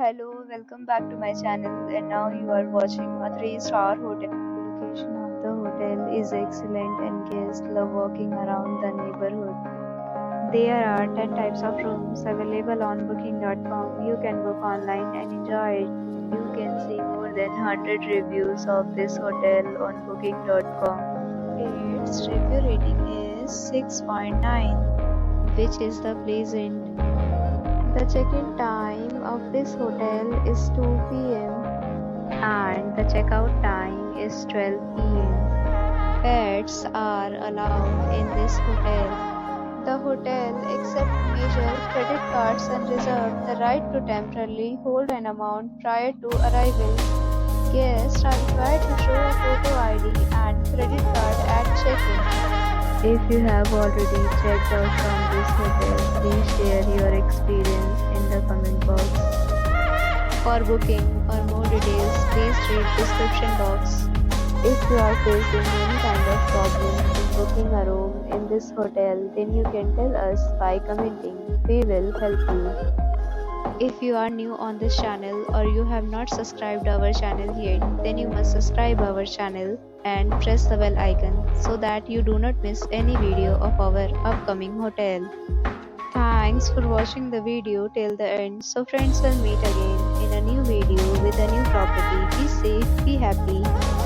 Hello, welcome back to my channel. And now you are watching a 3-star hotel. The location of the hotel is excellent and guests love walking around the neighborhood. There are 10 types of rooms available on booking.com. You can book online and enjoy it. You can see more than 100 reviews of this hotel on booking.com. Its review rating is 6.9, which is the pleasant. The check-in time of this hotel is 2 p.m. and the checkout time is 12 p.m. Pets are allowed in this hotel. The hotel accepts major credit cards and reserves the right to temporarily hold an amount prior to arrival. Guests are required to show a photo ID and credit card at check-in. If you have already checked out from this hotel, please share your experience in the comment box. For booking or more details, please read description box. If you are facing any kind of problem in booking a room in this hotel, then you can tell us by commenting. We will help you. If you are new on this channel or you have not subscribed our channel yet, then you must subscribe our channel and press the bell icon so that you do not miss any video of our upcoming hotel. Thanks for watching the video till the end. So friends, will meet again in a new video with a new property. Be safe, be happy.